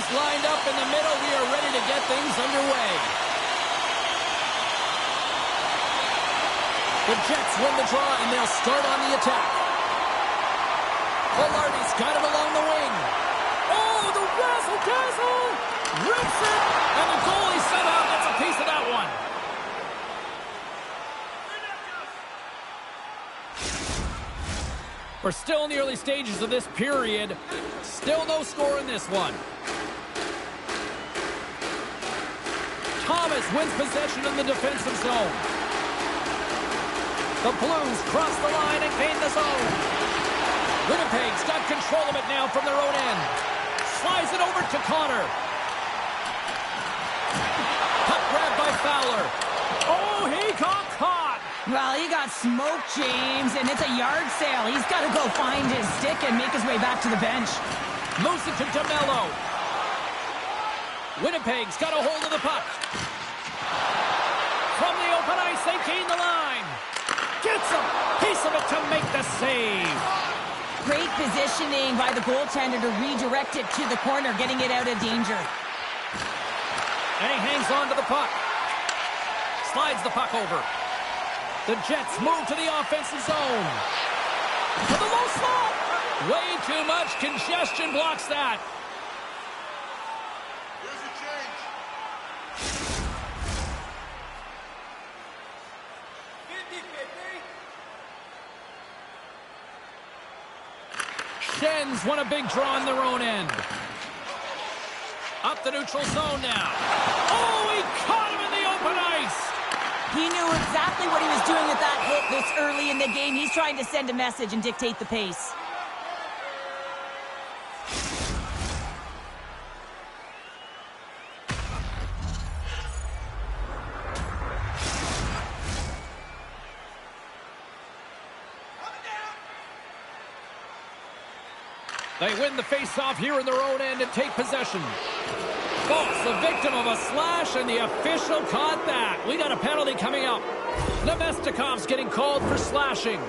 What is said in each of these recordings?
goalies lined up in the middle. We are ready to get things underway. The Jets win the draw, and they'll start on the attack. Velarde's got it along the wing. Oh, the razzle-dazzle! Rips it, and the goalie somehow gets a piece of that one. We're still in the early stages of this period. Still no score in this one. Thomas wins possession in the defensive zone. The Blues cross the line and gain the zone. Winnipeg's got control of it now from their own end. Slides it over to Connor. Puck grabbed by Fowler. Oh, he got caught. Well, he got smoked, James, and it's a yard sale. He's got to go find his stick and make his way back to the bench. Moves it to DeMello. Winnipeg's got a hold of the puck. From the open ice, they gain the line. Gets a piece of it to make the save. Great positioning by the goaltender to redirect it to the corner, getting it out of danger. And he hangs on to the puck. Slides the puck over. The Jets move to the offensive zone. To the low slot. Way too much congestion blocks that. Here's a change. 50-50. Sens won a big draw on their own end. Up the neutral zone now. Oh, he caught him in the open ice. He knew exactly what he was doing with that hit this early in the game. He's trying to send a message and dictate the pace. They win the face-off here in their own end and take possession. False, the victim of a slash, and the official caught that. We got a penalty coming up. Nemestikov's getting called for slashing.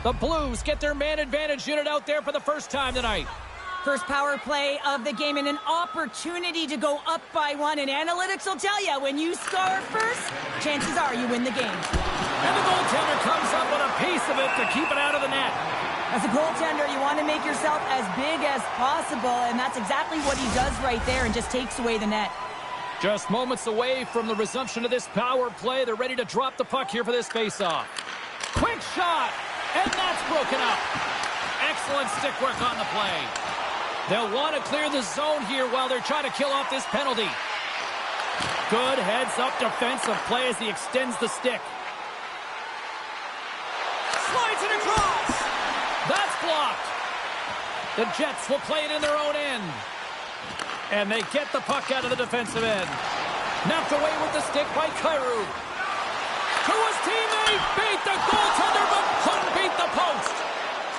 The Blues get their man advantage unit out there for the first time tonight. First power play of the game and an opportunity to go up by one. And analytics will tell you, when you score first, chances are you win the game. And the goaltender comes up with a piece of it to keep it out of the net. As a goaltender, you want to make yourself as big as possible, and that's exactly what he does right there and just takes away the net. Just moments away from the resumption of this power play. They're ready to drop the puck here for this faceoff. Quick shot, and that's broken up. Excellent stick work on the play. They'll want to clear the zone here while they're trying to kill off this penalty. Good heads-up defensive play as he extends the stick. Slides it across. That's blocked. The Jets will play it in their own end. And they get the puck out of the defensive end. Knocked away with the stick by Kyrou. To his teammate. Beat the goaltender, but couldn't beat the post.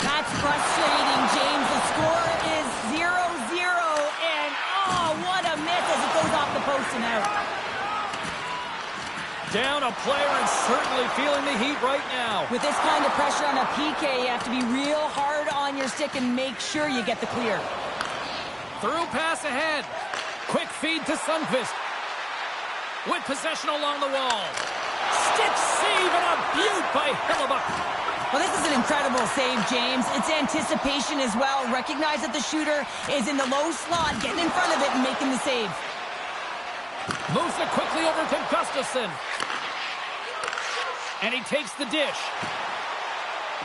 That's frustrating, James. The score is 0-0, and oh, what a miss as it goes off the post and out. Down a player and certainly feeling the heat right now. With this kind of pressure on a PK, you have to be real hard on your stick and make sure you get the clear. Through pass ahead. Quick feed to Sundqvist. With possession along the wall. Stick save and a beaut by Hellebuyck. Well, this is an incredible save, James. It's anticipation as well. Recognize that the shooter is in the low slot, getting in front of it and making the save. Moves it quickly over to Gustafsson. And he takes the dish.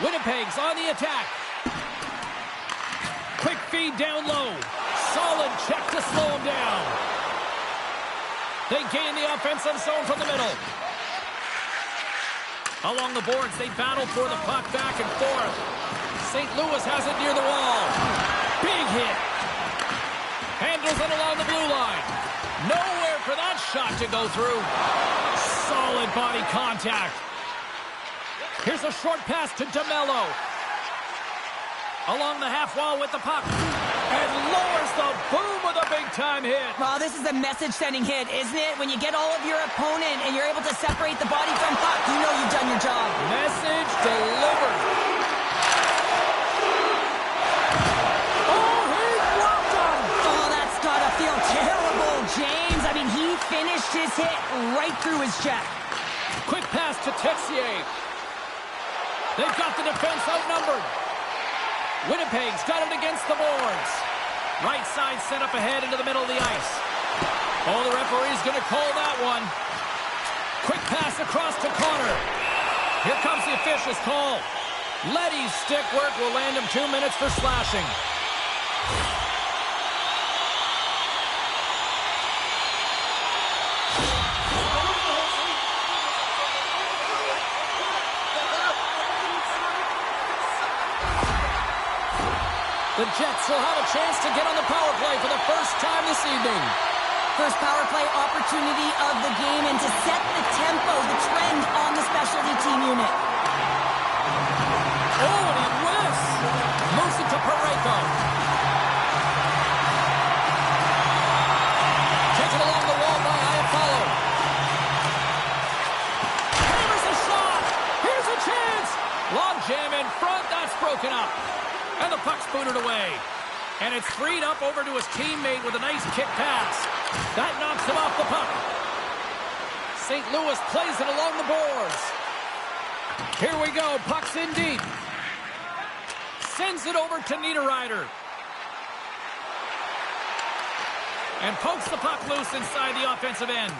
Winnipeg's on the attack. Quick feed down low. Solid check to slow him down. They gain the offensive zone from the middle. Along the boards, they battle for the puck back and forth. St. Louis has it near the wall. Big hit. Handles it along the blue line. Nowhere for that shot to go through. Solid body contact. Here's a short pass to DeMello. Along the half wall with the puck. And lowers the boom with a big-time hit. Well, this is a message-sending hit, isn't it? When you get all of your opponent and you're able to separate the body from puck, you know you've done your job. Message delivered. Oh, he dropped him. Oh, that's gotta feel terrible, James. I mean, he finished his hit right through his check. Quick pass to Texier. They've got the defense outnumbered. Winnipeg's got it against the boards. Right side set up ahead into the middle of the ice. Oh, the referee's going to call that one. Quick pass across to Connor. Here comes the official's call. Leddy's stick work will land him 2 minutes for slashing. The Jets will have a chance to get on the power play for the first time this evening. First power play opportunity of the game, and to set the tempo, the trend on the specialty team unit. Oh, and he whiffs. Moves it to Parayko. Taken along the wall by Iafallo. Hammers a shot. Here's a chance. Long jam in front. That's broken up. And the puck's booted away. And it's freed up over to his teammate with a nice kick pass. That knocks him off the puck. St. Louis plays it along the boards. Here we go. Puck's in deep. Sends it over to Niederreiter. And pokes the puck loose inside the offensive end.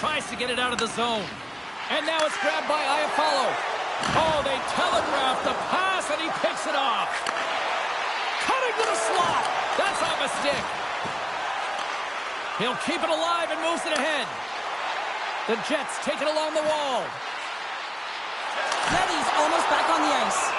Tries to get it out of the zone. And now it's grabbed by Iafallo. Oh, they telegraph the pass, and he picks it off. Cutting to the slot. That's off a stick. He'll keep it alive and moves it ahead. The Jets take it along the wall. Leddy's almost back on the ice.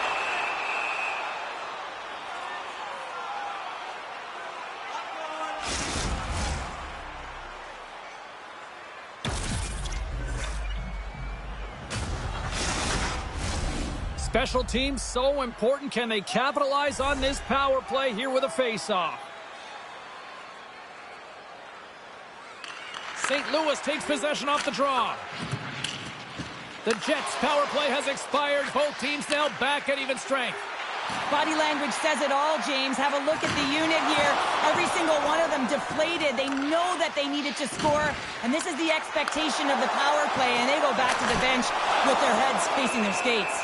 Special teams so important. Can they capitalize on this power play here with a face-off? St. Louis takes possession off the draw. The Jets' power play has expired. Both teams now back at even strength. Body language says it all, James. Have a look at the unit here. Every single one of them deflated. They know that they needed to score, and this is the expectation of the power play, and they go back to the bench with their heads facing their skates.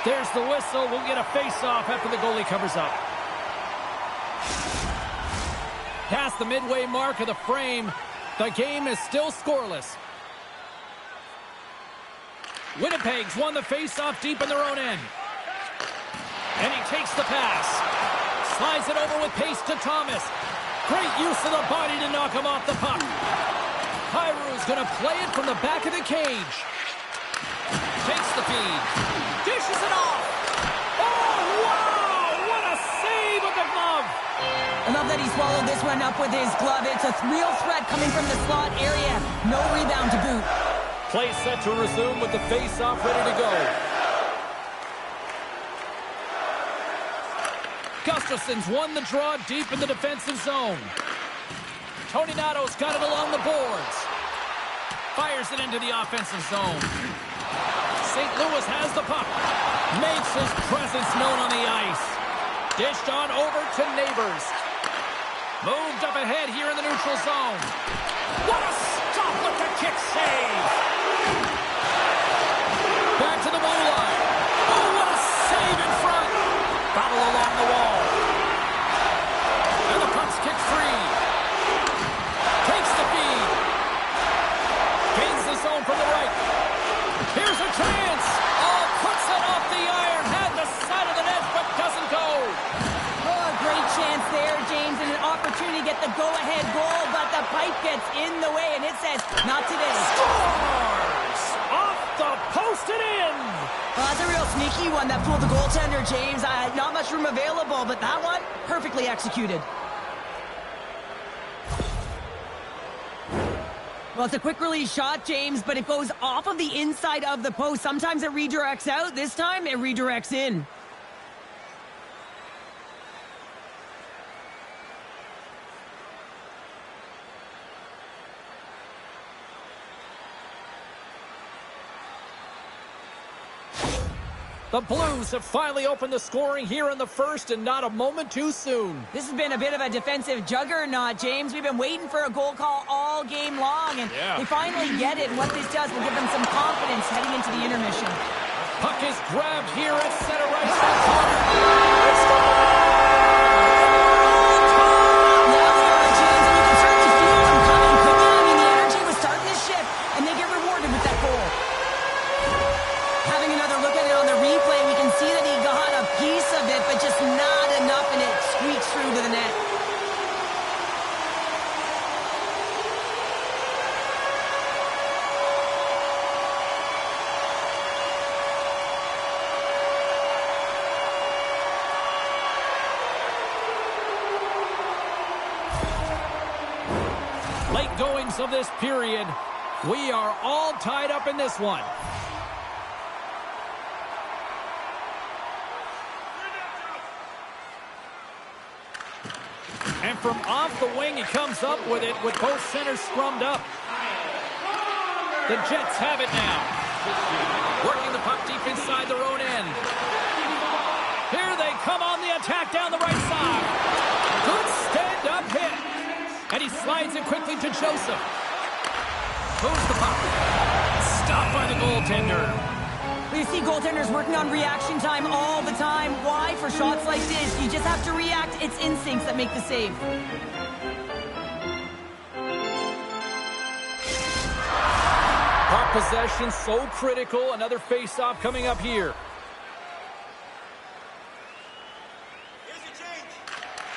There's the whistle. We'll get a face-off after the goalie covers up. Past the midway mark of the frame, the game is still scoreless. Winnipeg's won the face-off deep in their own end. And he takes the pass. Slides it over with pace to Thomas. Great use of the body to knock him off the puck. Kyrou's going to play it from the back of the cage. Takes the feed. Dishes it off. Oh, wow! What a save with the glove. I love that he swallowed this one up with his glove. It's a real threat coming from the slot area. No rebound to boot. Play set to resume with the face-off ready to go. Gustafson's won the draw deep in the defensive zone. Tony Nato's got it along the boards. Fires it into the offensive zone. St. Louis has the puck. Makes his presence known on the ice. Dished on over to Neighbors. Moved up ahead here in the neutral zone. What a stop with the kick save. Back to the blue line. Oh, what a save in front. Battle along the wall. And the puck's kicked free. Takes the feed. Gains the zone from the right. Here's a chance. Oh, puts it off the iron. Had the side of the net, but doesn't go. Oh, a great chance there, James, and an opportunity to get the go-ahead goal, but the pipe gets in the way, and it says, not today. Scores! Off the post and in. Well, that's a real sneaky one that fooled the goaltender, James. Not much room available, but that one, perfectly executed. Well, it's a quick release shot, James, but it goes off of the inside of the post. Sometimes it redirects out. This time, it redirects in. The Blues have finally opened the scoring here in the first, and not a moment too soon. This has been a bit of a defensive juggernaut, James. We've been waiting for a goal call all game long, and they finally get it. And what this does will give them some confidence heading into the intermission. Puck is grabbed here at center right. Now they are, James, and you can certainly feel them coming quickly. I mean, the energy was starting to shift, and they get rewarded with that goal. Having another look at it on the replay, we can see that he got a piece of it, but just not enough, and it squeaks through to the net. Late goings of this period. We are all tied up in this one. And from off the wing, he comes up with it with both centers scrummed up. The Jets have it now. Working the puck deep inside their own end. Here they come on the attack down the right side. Good stand-up hit. And he slides it quickly to Joseph. Moves the puck. Stopped by the goaltender. You see goaltenders working on reaction time all the time. Why? For shots like this, you just have to react. It's instincts that make the save. Puck possession so critical. Another face-off coming up here.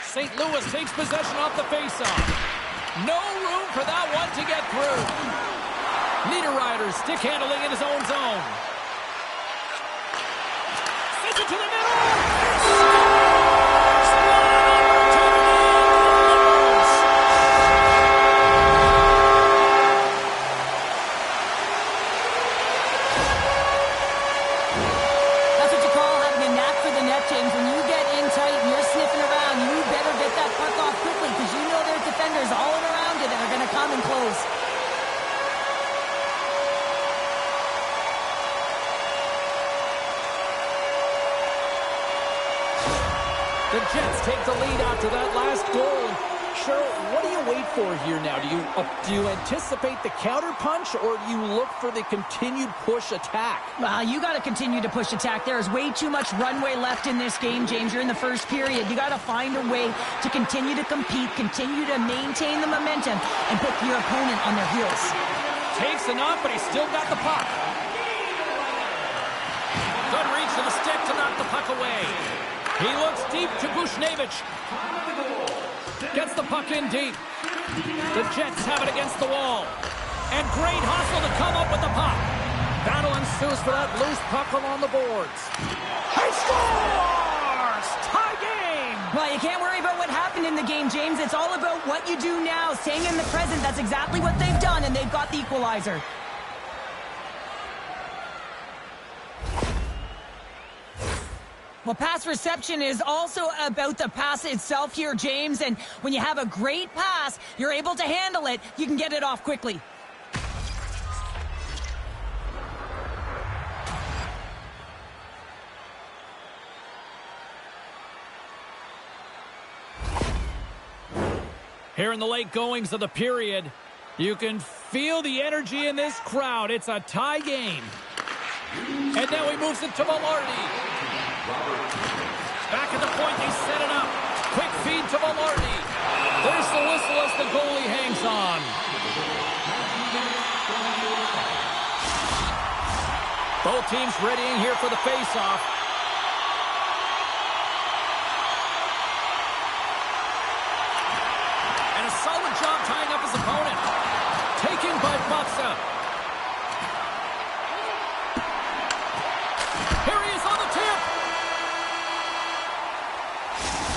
St. Louis takes possession off the face-off. No room for that one to get through. Niederreiter stick handling in his own zone. Sends it to the middle. That's what you call having a knack for the net, James. When you get in tight and you're sniffing around, you better get that puck off quickly because you know there's defenders all around you that are going to come and close. The Jets take the lead after that last goal. And Cheryl, what do you wait for here now? Do you anticipate the counterpunch, or do you look for the continued push attack? Well, you got to continue to push attack. There is way too much runway left in this game, James. You're in the first period. You got to find a way to continue to compete, continue to maintain the momentum, and put your opponent on their heels. Takes a knock, but he's still got the puck. Good reach to the stick to knock the puck away. He looks deep to Bushnevich. Gets the puck in deep. The Jets have it against the wall. And great hustle to come up with the puck. Battle ensues for that loose puck along the boards. He scores! Tie game! Well, you can't worry about what happened in the game, James. It's all about what you do now, staying in the present. That's exactly what they've done, and they've got the equalizer. Well, pass reception is also about the pass itself here, James. And when you have a great pass, you're able to handle it. You can get it off quickly. Here in the late goings of the period, you can feel the energy in this crowd. It's a tie game. And now he moves it to Velarde. Back at the point, they set it up. Quick feed to Velarde. There's the whistle as the goalie hangs on. Both teams readying here for the face-off. And a solid job tying up his opponent. Taken by Buxa. Here he is on the tip.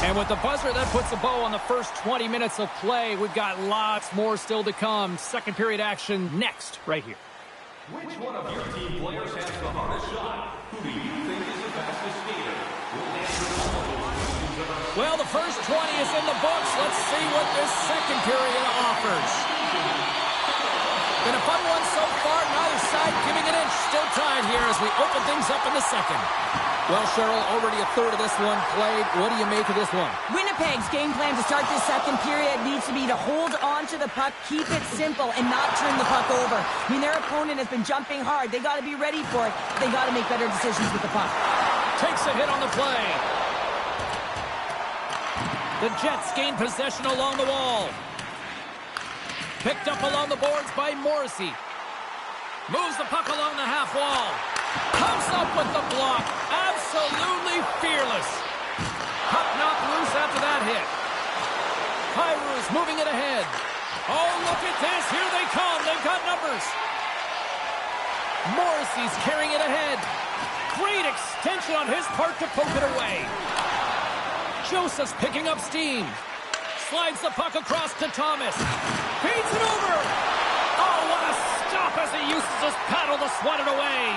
And with the buzzer, that puts a bow on the first 20 minutes of play. We've got lots more still to come. Second period action next, right here. Which one of your team players has the hardest shot? Who do you think is the fastest skater? We'll answer all of those questions in our... Well, the first 20 is in the books. Let's see what this second period offers. Been a fun one so far. Neither side giving an inch. Still tied here as we open things up in the second. Well, Cheryl, already a third of this one played. What do you make of this one? Winnipeg's game plan to start this second period needs to be to hold on to the puck, keep it simple, and not turn the puck over. I mean, their opponent has been jumping hard. They got to be ready for it. They got to make better decisions with the puck. Takes a hit on the play. The Jets gain possession along the wall. Picked up along the boards by Morrissey. Moves the puck along the half wall. Comes up with the block. Absolutely fearless. Puck knocked loose after that hit. Pyro's moving it ahead. Oh, look at this. Here they come. They've got numbers. Morrissey's carrying it ahead. Great extension on his part to poke it away. Joseph's picking up steam. Slides the puck across to Thomas. Feeds it over. Oh, what a stop as he uses his paddle to swat it away.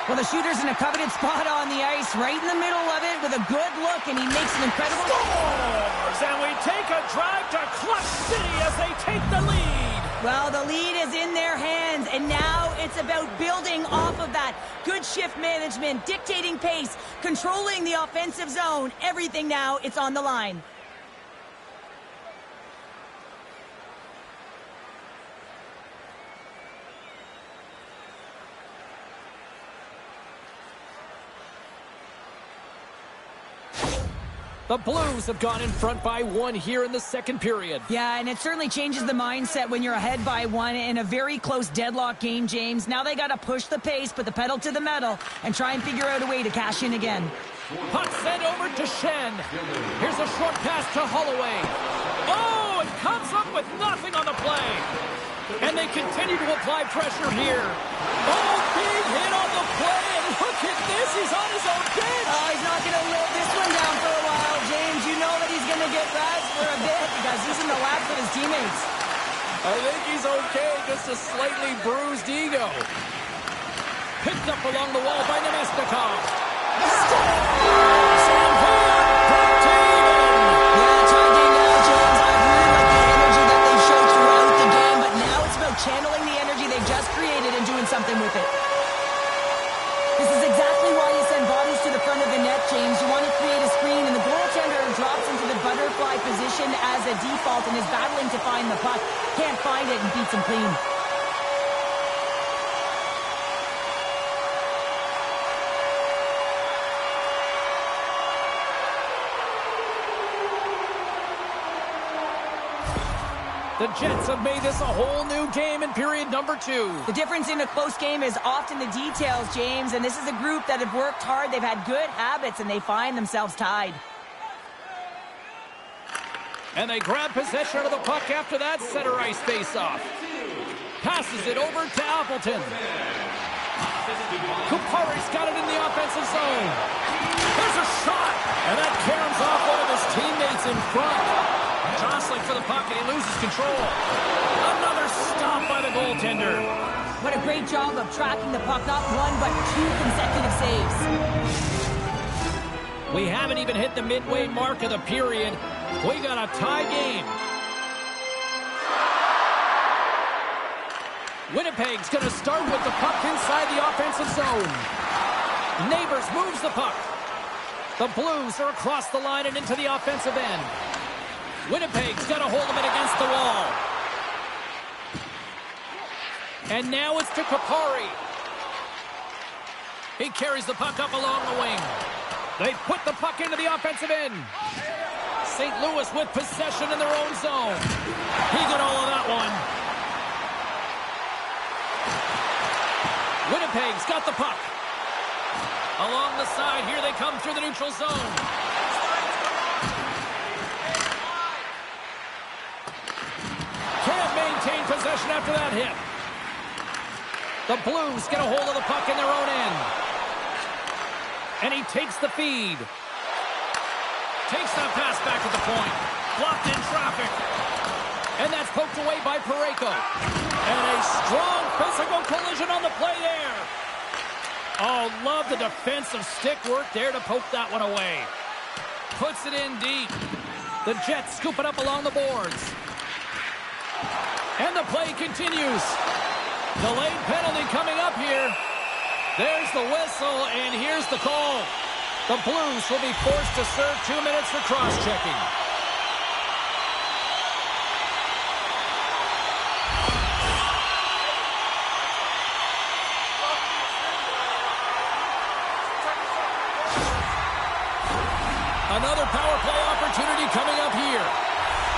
Well, the shooter's in a coveted spot on the ice, right in the middle of it with a good look, and he makes an incredible... Scores! And we take a drive to Clutch City as they take the lead. Well, the lead is in their hands, and now it's about building off of that. Good shift management, dictating pace, controlling the offensive zone. Everything now, it's on the line. The Blues have gone in front by 1 here in the second period. Yeah, and it certainly changes the mindset when you're ahead by 1 in a very close deadlock game, James. Now they got to push the pace, put the pedal to the metal, and try and figure out a way to cash in again. Puck sent over to Shen. Here's a short pass to Holloway. Oh, it comes up with nothing on the play. And they continue to apply pressure here. Oh, big hit on the play, and look at this. He's on his own bench. Oh, he's not going to live this one down for a while, James. You know that he's going to get razzed for a bit because he's in the laps with his teammates. I think he's okay, just a slightly bruised ego. Picked up along the wall by Nemesnikov. Scores! And they are back to even. Yeah, tied game now, James. I really like the energy that they showed throughout the game, but now it's about channeling the energy they just created and doing something with it. This is exactly why you send bodies to the front of the net, James. You want to create a screen, and the goaltender drops into the butterfly position as a default and is battling to find the puck. Can't find it and beats him clean. The Jets have made this a whole new game in period number 2. The difference in a close game is often the details, James, and this is a group that have worked hard. They've had good habits, and they find themselves tied. And they grab possession of the puck after that center ice face-off. Passes it over to Appleton. Kupari's got it in the offensive zone. There's a shot, and that caroms off one of his teammates in front. Jostling for the puck, and he loses control. Another stop by the goaltender. What a great job of tracking the puck. Not 1, but 2 consecutive saves. We haven't even hit the midway mark of the period. We got a tie game. Winnipeg's going to start with the puck inside the offensive zone. Neighbors moves the puck. The Blues are across the line and into the offensive end. Winnipeg's got a hold of it against the wall. And now it's to Kupari. He carries the puck up along the wing. They put the puck into the offensive end. St. Louis with possession in their own zone. He got all of that one. Winnipeg's got the puck. Along the side, here they come through the neutral zone. Can't maintain possession after that hit. The Blues get a hold of the puck in their own end. And he takes the feed. Takes that pass back at the point. Blocked in traffic. And that's poked away by Parayko. And a strong physical collision on the play there. Oh, love the defensive stick work there to poke that one away. Puts it in deep. The Jets scoop it up along the boards. And the play continues. Delayed penalty coming up here. There's the whistle, and here's the call. The Blues will be forced to serve 2 minutes for cross-checking. Another power play opportunity coming up here.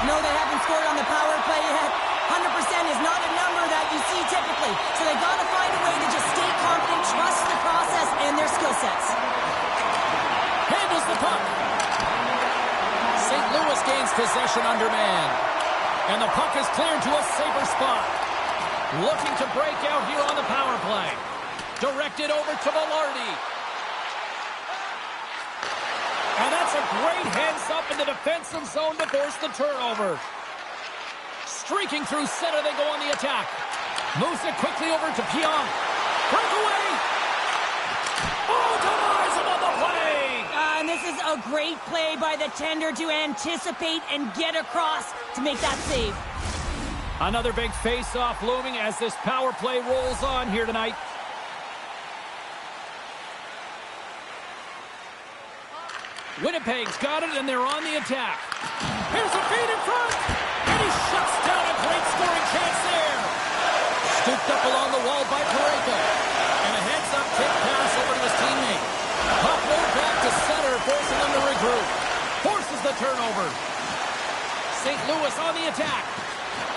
No, they haven't scored on the power play yet. 100% is not a number that you see typically. So they got to find a way to just stay confident, trust the process and their skill sets. Handles the puck. St. Louis gains possession under man. And the puck is cleared to a safer spot. Looking to break out here on the power play. Directed over to Velarde. And that's a great heads-up in the defensive zone to force the turnover. Streaking through center, they go on the attack. Moves it quickly over to Pionk. Breakaway! Oh, denies him on the play! And this is a great play by the tender to anticipate and get across to make that save. Another big face-off looming as this power play rolls on here tonight. Winnipeg's got it, and they're on the attack. Here's a feed in front, and he shuts down a great scoring chance there. Scooped up along the wall by Parayko. And a heads-up tip pass over to his teammate. Puck rolled back to center, forcing them to regroup. Forces the turnover. St. Louis on the attack.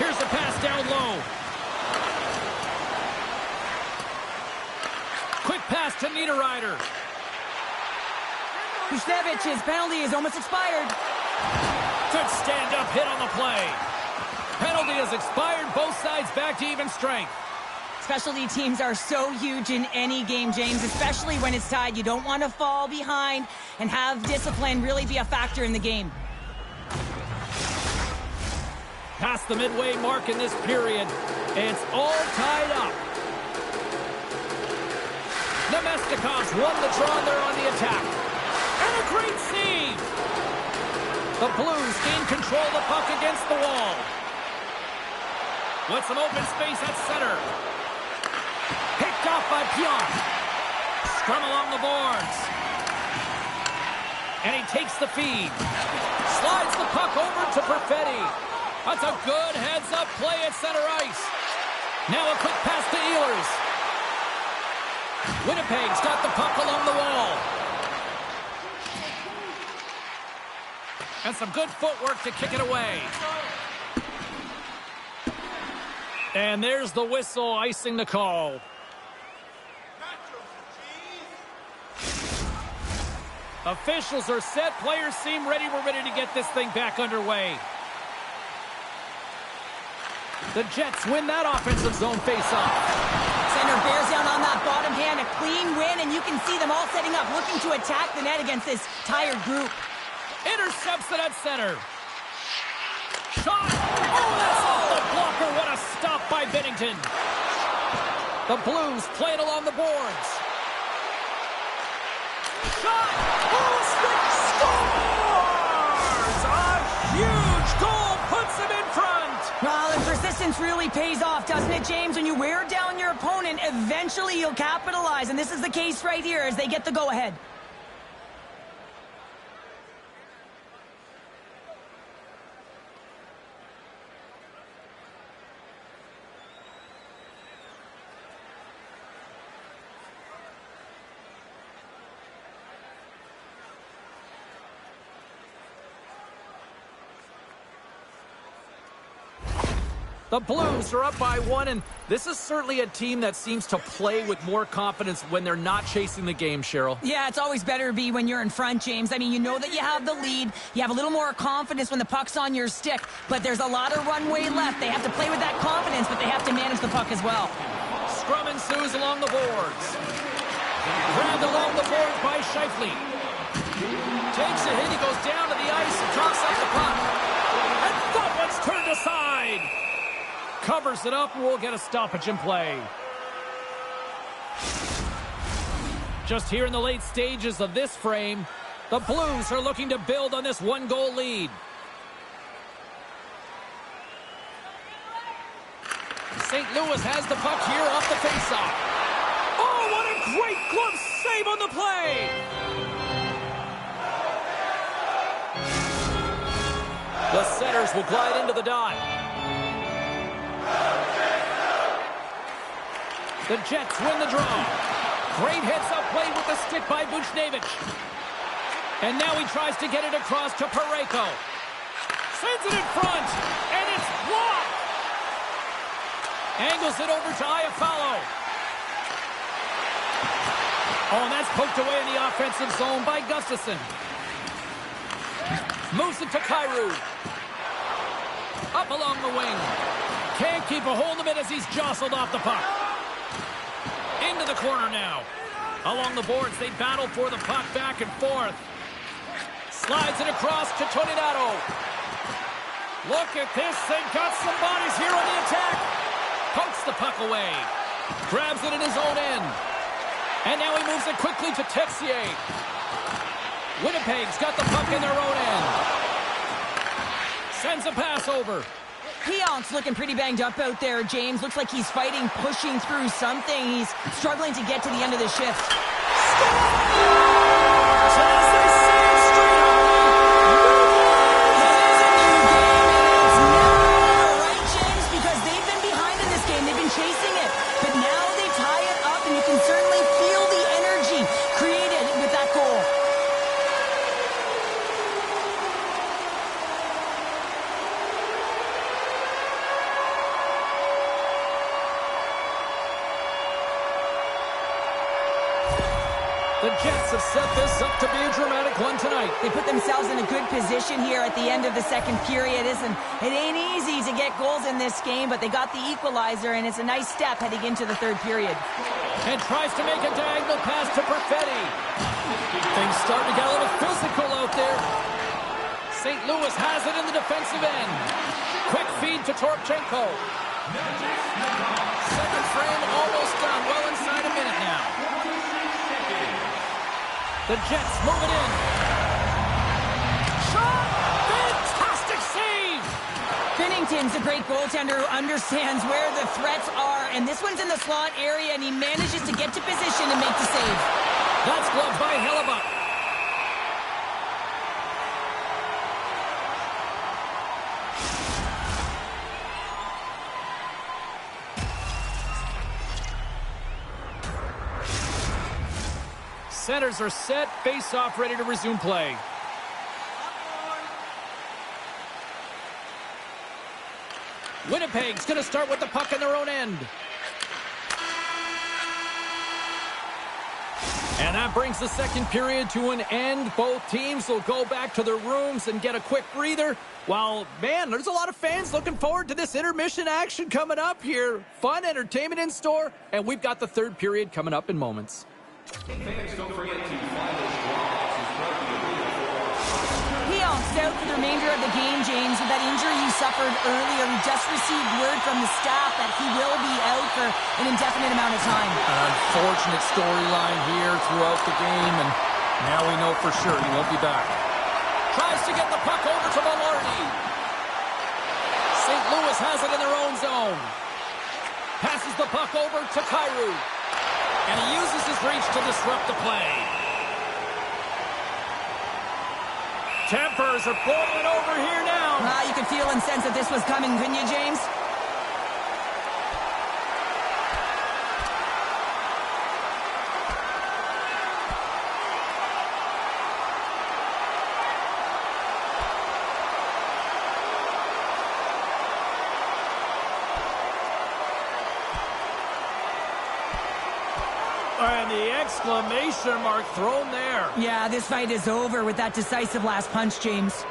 Here's the pass down low. Quick pass to Niederreiter. Kusnevich's penalty is almost expired. Good stand-up hit on the play. Penalty has expired. Both sides back to even strength. Specialty teams are so huge in any game, James, especially when it's tied. You don't want to fall behind and have discipline really be a factor in the game. Past the midway mark in this period. It's all tied up. Nemestikov's won the draw there on the attack. And a great save. The Blues gain control of the puck against the wall. With some open space at center. Picked off by Pionk. Scrum along the boards. And he takes the feed. Slides the puck over to Perfetti. That's a good heads-up play at center ice. Now a quick pass to Ehlers. Winnipeg's got the puck along the wall. And some good footwork to kick it away. And there's the whistle, icing the call. Officials are set. Players seem ready. We're ready to get this thing back underway. The Jets win that offensive zone faceoff. Center bears down on that bottom hand. A clean win, and you can see them all setting up, looking to attack the net against this tired group. Intercepts it at center. Shot. Oh, that's off the blocker. What a stop by Binnington. The Blues play it along the boards. Shot. Oh, Stick scores! A huge goal puts him in front. Well, and persistence really pays off, doesn't it, James? When you wear down your opponent, eventually you'll capitalize. And this is the case right here as they get the go-ahead. The Blues are up by one, and this is certainly a team that seems to play with more confidence when they're not chasing the game, Cheryl. Yeah, it's always better to be when you're in front, James. I mean, you know that you have the lead. You have a little more confidence when the puck's on your stick, but there's a lot of runway left. They have to play with that confidence, but they have to manage the puck as well. Scrum ensues along the boards. Grabbed along the boards by Scheifele. Takes a hit, he goes down to the ice and drops up the puck. And that one's turned aside. Covers it up, and we'll get a stoppage in play. Just here in the late stages of this frame, the Blues are looking to build on this one-goal lead. St. Louis has the puck here off the faceoff. Oh, what a great glove save on the play! Blues will glide into the dot. The Jets win the draw. Great heads-up play with the stick by Buchnevich. And now he tries to get it across to Parayko. Sends it in front, and it's blocked. Angles it over to Iafallo. Oh, and that's poked away in the offensive zone by Gustafsson. Moves it to Kyrou. Up along the wing. Can't keep a hold of it as he's jostled off the puck. Into the corner now. Along the boards, they battle for the puck back and forth. Slides it across to Toninato. Look at this. They've got some bodies here on the attack. Pokes the puck away. Grabs it in his own end. And now he moves it quickly to Texier. Winnipeg's got the puck in their own end. Sends a pass over. Pionk's looking pretty banged up out there, James. Looks like he's fighting, pushing through something. He's struggling to get to the end of the shift. Chasing it, but now they tie it up, and you can certainly feel the energy created with that goal. The Jets have set this up to be a dramatic one tonight. They put themselves in a good position here at the end of the second period. It ain't easy to get goals in this game, but they got the equalizer, and it's a nice step heading into the third period. And tries to make a diagonal pass to Perfetti. Things starting to get a little physical out there. St. Louis has it in the defensive end. Quick feed to Toropchenko. Second frame almost done. Well inside a minute now. The Jets move it in. Shot! Fantastic save! Binnington's a great goaltender who understands where the threats are, and this one's in the slot area, and he manages to get to position and make the save. That's gloved by Hellebuck. Centers are set, face-off ready to resume play. Winnipeg's going to start with the puck in their own end. And that brings the second period to an end. Both teams will go back to their rooms and get a quick breather. While, man, there's a lot of fans looking forward to this intermission action coming up here. Fun entertainment in store, and we've got the third period coming up in moments. Fans, don't forget to find those draw boxes throughout the arena for Pionk's out for the remainder of the game, James, with that injury he suffered earlier. We just received word from the staff that he will be out for an indefinite amount of time. An unfortunate storyline here throughout the game, and now we know for sure he won't be back. Tries to get the puck over to Velarde. St. Louis has it in their own zone. Passes the puck over to Kyrou. And he uses his reach to disrupt the play. Tempers are boiling over here now. You could feel and sense that this was coming, couldn't you, James? And the exclamation mark thrown there. Yeah, this fight is over with that decisive last punch, James.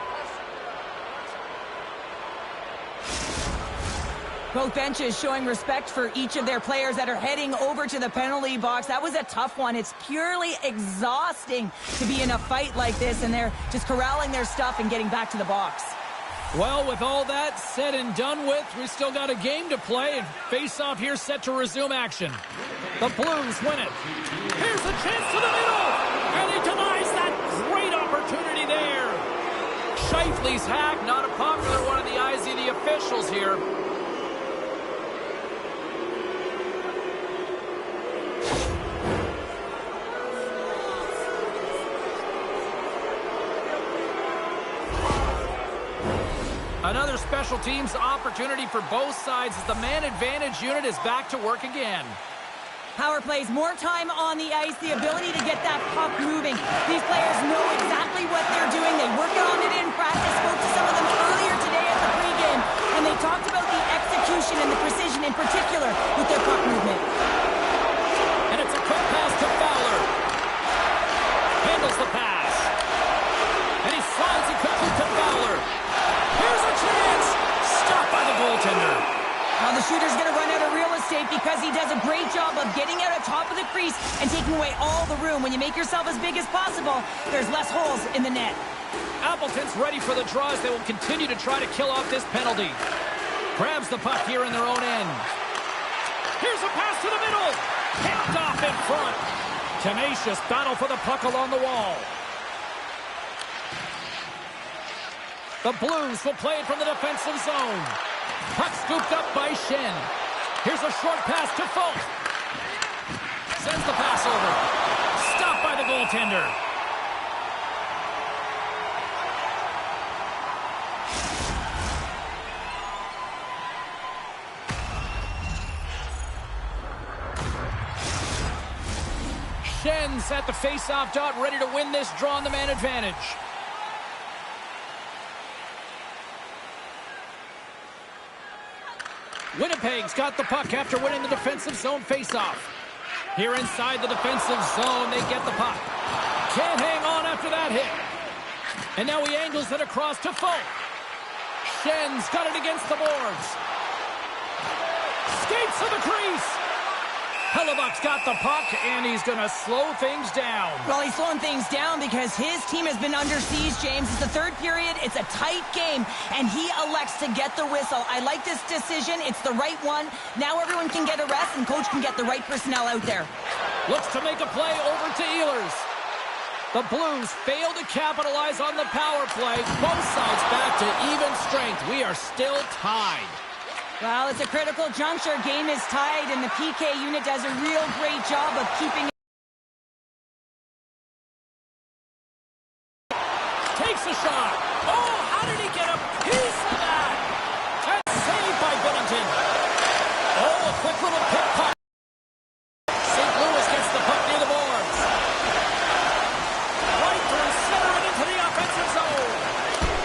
Both benches showing respect for each of their players that are heading over to the penalty box. That was a tough one. It's purely exhausting to be in a fight like this, and they're just corralling their stuff and getting back to the box. Well, with all that said and done with, we still got a game to play, and face-off here set to resume action. The Blues win it. Here's a chance to the middle, and he denies that great opportunity there. Scheifele's hack, not a popular one in the eyes of the officials here. Another special teams opportunity for both sides as the man advantage unit is back to work again. Power plays, more time on the ice, the ability to get that puck moving. These players know exactly what they're doing. They work on it in practice. Spoke to some of them earlier today at the pregame, and they talked about the execution and the precision in particular with their puck movement. And it's a quick pass to Fowler. Handles the pass. And he slides it quickly to Fowler. Here's a chance. Stopped by the goaltender. Well, the shooter's going to run out of real estate because he does a great job of getting out at top of the crease and taking away all the room. When you make yourself as big as possible, there's less holes in the net. Appleton's ready for the draws. They will continue to try to kill off this penalty. Grabs the puck here in their own end. Here's a pass to the middle. Picked off in front. Tenacious battle for the puck along the wall. The Blues will play it from the defensive zone. Puck scooped up by Shen. Here's a short pass to Folk. Sends the pass over. Stopped by the goaltender. Shen's at the face-off dot, ready to win this draw on the man advantage. Winnipeg's got the puck after winning the defensive zone faceoff. Here inside the defensive zone, they get the puck. Can't hang on after that hit. And now he angles it across to Folk. Shen's got it against the boards. Skates to the crease. Hellebuck's got the puck, and he's going to slow things down. Well, he's slowing things down because his team has been under siege, James. It's the third period. It's a tight game, and he elects to get the whistle. I like this decision. It's the right one. Now everyone can get a rest, and coach can get the right personnel out there. Looks to make a play over to Ehlers. The Blues fail to capitalize on the power play. Both sides back to even strength. We are still tied. Well, it's a critical juncture. Game is tied, and the PK unit does a real great job of keeping it. Takes a shot. Oh, how did he get a piece of that? And saved by Binnington. Oh, a quick little pick puck. St. Louis gets the puck near the boards. Right through center and into the offensive zone.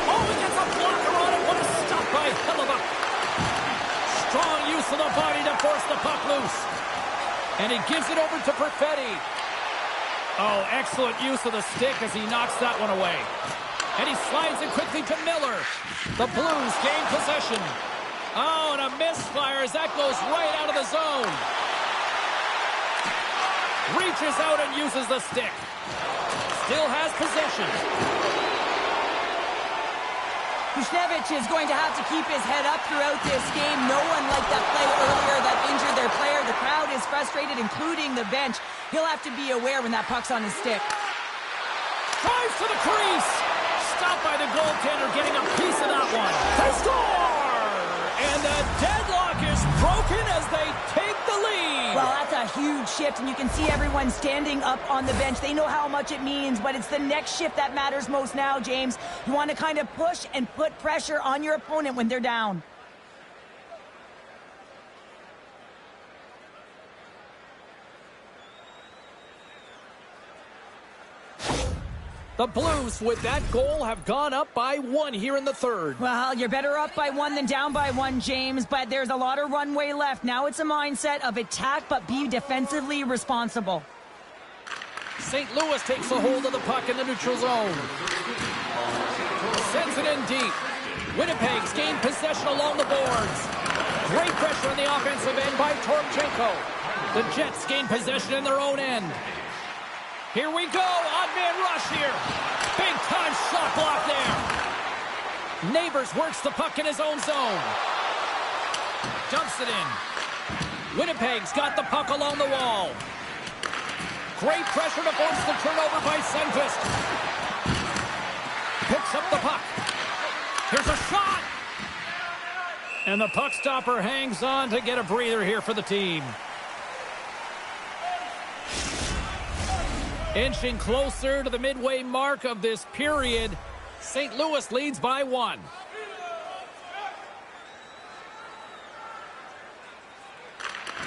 Oh, he gets a blocker on it. What a stop by Hellebuck. Strong use of the body to force the puck loose. And he gives it over to Perfetti. Oh, excellent use of the stick as he knocks that one away. And he slides it quickly to Miller. The Blues gain possession. Oh, and a misfire as that goes right out of the zone. Reaches out and uses the stick. Still has possession. Kuznevich is going to have to keep his head up throughout this game. No one liked that play earlier that injured their player. The crowd is frustrated, including the bench. He'll have to be aware when that puck's on his stick. Drives to the crease. Stopped by the goaltender, getting a piece of that one. They score! And the deadlock is broken as they take the lead. Well, that's a huge shift, and you can see everyone standing up on the bench. They know how much it means, but it's the next shift that matters most now, James. You want to kind of push and put pressure on your opponent when they're down. The Blues, with that goal, have gone up by 1 here in the third. Well, you're better up by 1 than down by 1, James, but there's a lot of runway left. Now it's a mindset of attack, but be defensively responsible. St. Louis takes a hold of the puck in the neutral zone. Sends it in deep. Winnipeg's gained possession along the boards. Great pressure on the offensive end by Torchenko. The Jets gain possession in their own end. Here we go, odd man rush here. Big time shot block there. Neighbors works the puck in his own zone. Dumps it in. Winnipeg's got the puck along the wall. Great pressure to force the turnover by Sundqvist. Picks up the puck. Here's a shot. And the puck stopper hangs on to get a breather here for the team. Inching closer to the midway mark of this period, St. Louis leads by 1.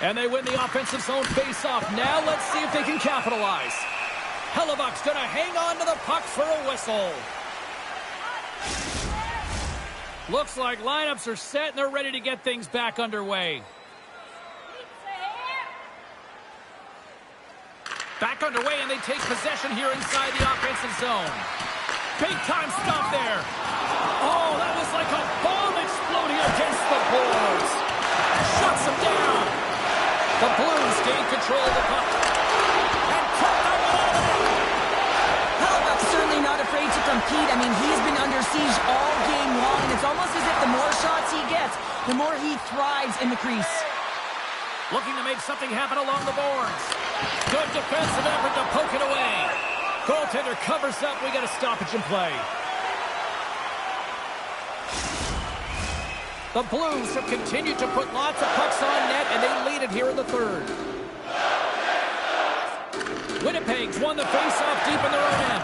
And they win the offensive zone face-off. Now let's see if they can capitalize. Hellebuck's going to hang on to the puck for a whistle. Looks like lineups are set and they're ready to get things back underway. Back underway, and they take possession here inside the offensive zone. Big-time stop there. Oh, that was like a bomb exploding against the boards. Shuts them down. The Blues gain control of the puck. And took them out of it. Hellebuck's certainly not afraid to compete. I mean, he's been under siege all game long, and it's almost as if the more shots he gets, the more he thrives in the crease. Looking to make something happen along the boards. Good defensive effort to poke it away. Goaltender covers up. We got a stoppage in play. The Blues have continued to put lots of pucks on net, and they lead it here in the third. Winnipeg's won the faceoff deep in their own end.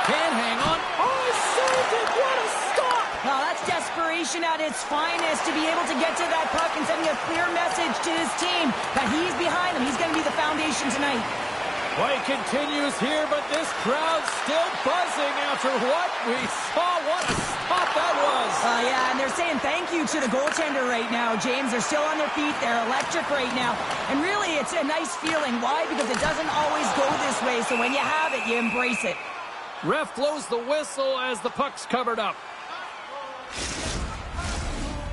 Can hang on. Oh, saved it. What a stop. Well, that's desperation at its finest to be able to get to that puck and sending a clear message to his team that he's behind them. He's going to be the foundation tonight. Play continues here, but this crowd's still buzzing after what we saw. What a stop that was. Yeah, and they're saying thank you to the goaltender right now, James. They're still on their feet. They're electric right now. And really, it's a nice feeling. Why? Because it doesn't always go this way. So when you have it, you embrace it. Ref blows the whistle as the puck's covered up.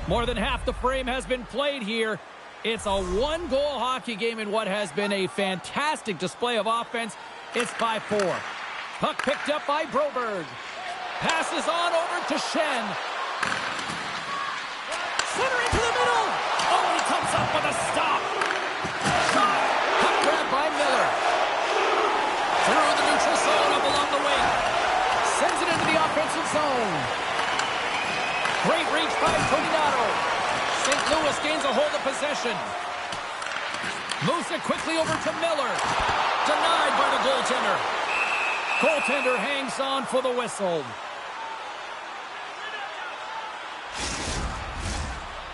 More than half the frame has been played here. It's a one-goal hockey game in what has been a fantastic display of offense. It's 5-4. Puck picked up by Broberg. Passes on over to Shen. Centering to the middle. Oh, he comes up with a stop. Shot. Puck grabbed by Miller. Through the neutral zone up along the wing. Sends it into the offensive zone. Great reach by Toninato. St. Louis gains a hold of possession. Moves it quickly over to Miller. Denied by the goaltender. Goaltender hangs on for the whistle.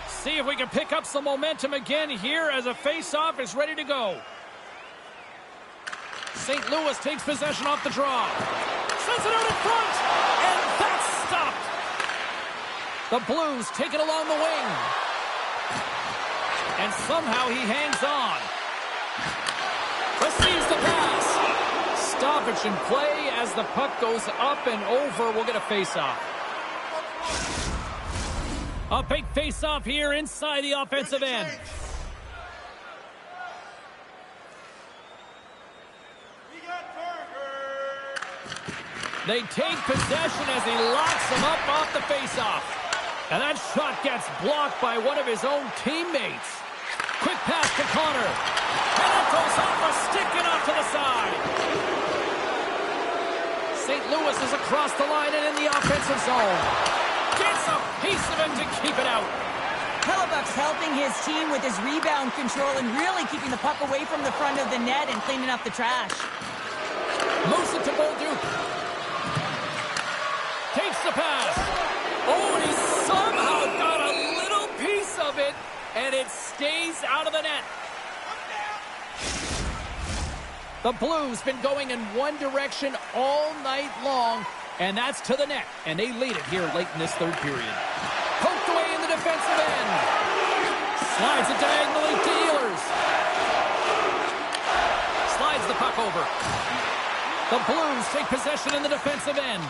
See if we can pick up some momentum again here as a face-off is ready to go. St. Louis takes possession off the draw. Sends it out in front. And that's stopped. The Blues take it along the wing. And somehow he hangs on. Receives the pass. Stoppage in play as the puck goes up and over. We'll get a face-off. A big face-off here inside the offensive end. They take possession as he locks him up off the face-off. And that shot gets blocked by one of his own teammates. Quick pass to Connor. And it goes off a stick and off to the side. St. Louis is across the line and in the offensive zone. Gets a piece of it to keep it out. Hellebuck's helping his team with his rebound control and really keeping the puck away from the front of the net and cleaning up the trash. Moves it to Bolduc. Takes the pass. Oh, and he somehow got a little piece of it, and it stays out of the net. The Blues been going in one direction all night long, and that's to the net, and they lead it here late in this third period. Poked away in the defensive end. Slides it diagonally to Ehlers. Slides the puck over. The Blues take possession in the defensive end.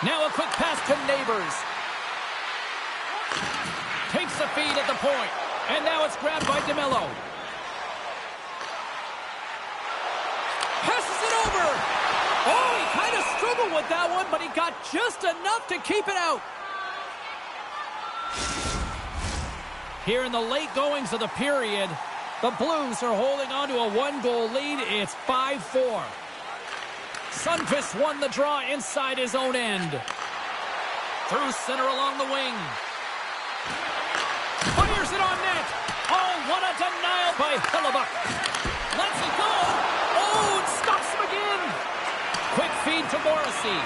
Now a quick pass to Neighbors. Takes the feed at the point. And now it's grabbed by DeMello. Passes it over. Oh, he kind of struggled with that one, but he got just enough to keep it out. Here in the late goings of the period, the Blues are holding on to a one-goal lead. It's 5-4. Sundqvist won the draw inside his own end. Through center along the wing. Fires it on net. Oh, what a denial by Hellebuck. Lets it go. Oh, it stops him again. Quick feed to Morrissey.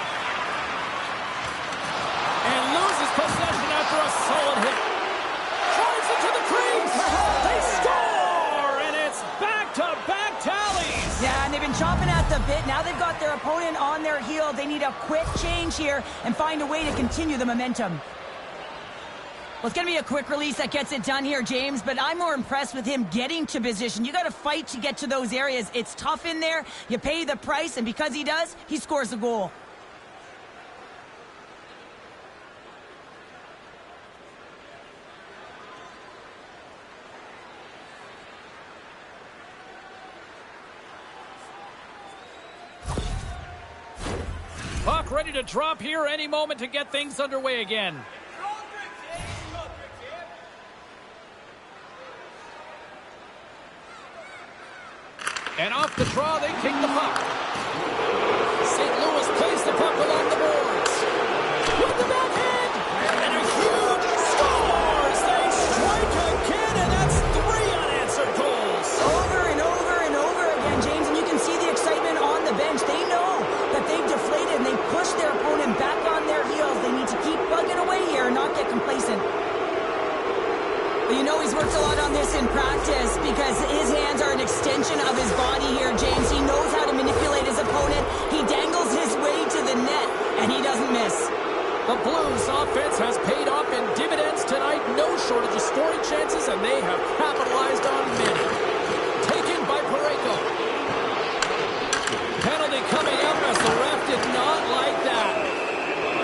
And loses possession after a solid hit. Drives it to the crease. They score! chomping at the bit. Now they've got their opponent on their heel. They need a quick change here and find a way to continue the momentum. Well, it's going to be a quick release that gets it done here, James, but I'm more impressed with him getting to position. You got to fight to get to those areas. It's tough in there. You pay the price, and because he does, he scores a goal. Puck ready to drop here any moment to get things underway again. And off the draw, they kick the puck. St. Louis plays the puck along the boards. With the backhand! And a huge scores! They strike again, and that's 3 unanswered goals. Over and over and over again, James, and you can see the excitement on the bench. They know that they've deflated, and they push their opponent back on their heels. They need to keep plugging away here and not get complacent. You know he's worked a lot on this in practice because his hands are an extension of his body here, James. He knows how to manipulate his opponent. He dangles his way to the net, and he doesn't miss. The Blues offense has paid off in dividends tonight. No shortage of scoring chances, and they have capitalized on many. Taken by Parayko. Penalty coming up as the ref did not like that.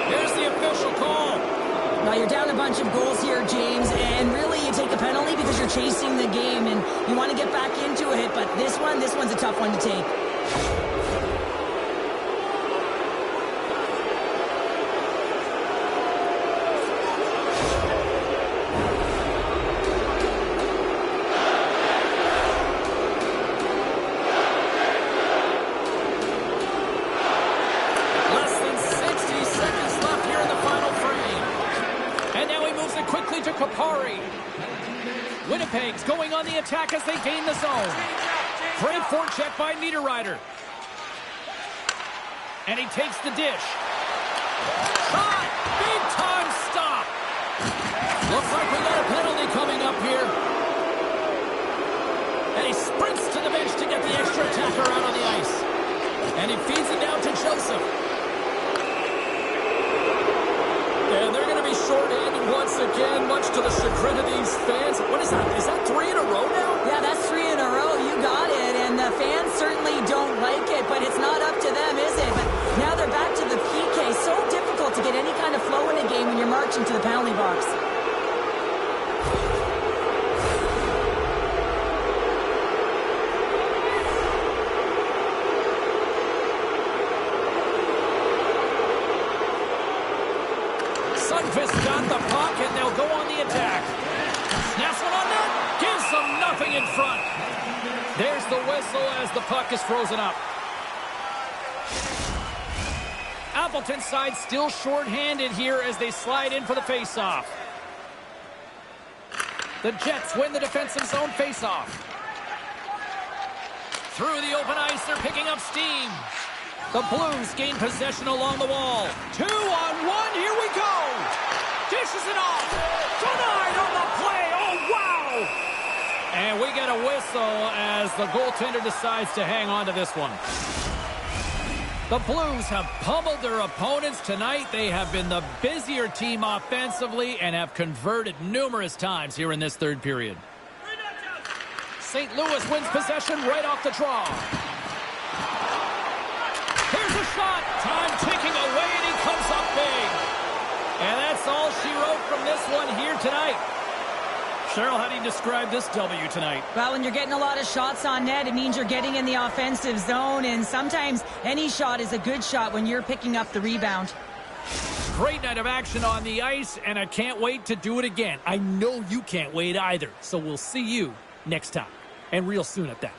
Here's the official call. Now you're down a bunch of goals here, James, and really you take a penalty because you're chasing the game and you want to get back into it, but this one's a tough one to take. Winnipeg's going on the attack as they gain the zone. Great forecheck by Niederreiter. And he takes the dish. Shot! Big time stop! Looks like we got a penalty coming up here. And he sprints to the bench to get the extra attacker out on the ice. And he feeds it down to Joseph. And they're going to be short-handed once again, much to the chagrin of these fans. What is that? Is that 3 in a row now? Yeah, that's 3 in a row. You got it. And the fans certainly don't like it, but it's not up to them, is it? But now they're back to the PK. So difficult to get any kind of flow in a game when you're marching to the penalty box. Sundqvist got the puck, and they'll go on the attack. Snaps one on net. Gives them nothing in front. There's the whistle as the puck is frozen up. Appleton's side still short-handed here as they slide in for the face-off. The Jets win the defensive zone face-off. Through the open ice, they're picking up steam. The Blues gain possession along the wall. 2-on-1, here we go! Dishes it off! Denied on the play! Oh, wow! And we get a whistle as the goaltender decides to hang on to this one. The Blues have pummeled their opponents tonight. They have been the busier team offensively and have converted numerous times here in this third period. St. Louis wins possession right off the draw. Here's a shot. Time ticking away, and he comes up big. And that's all she wrote from this one here tonight. Cheryl, how do you describe this W tonight? Well, when you're getting a lot of shots on net, it means you're getting in the offensive zone, and sometimes any shot is a good shot when you're picking up the rebound. Great night of action on the ice, and I can't wait to do it again. I know you can't wait either, so we'll see you next time, and real soon at that.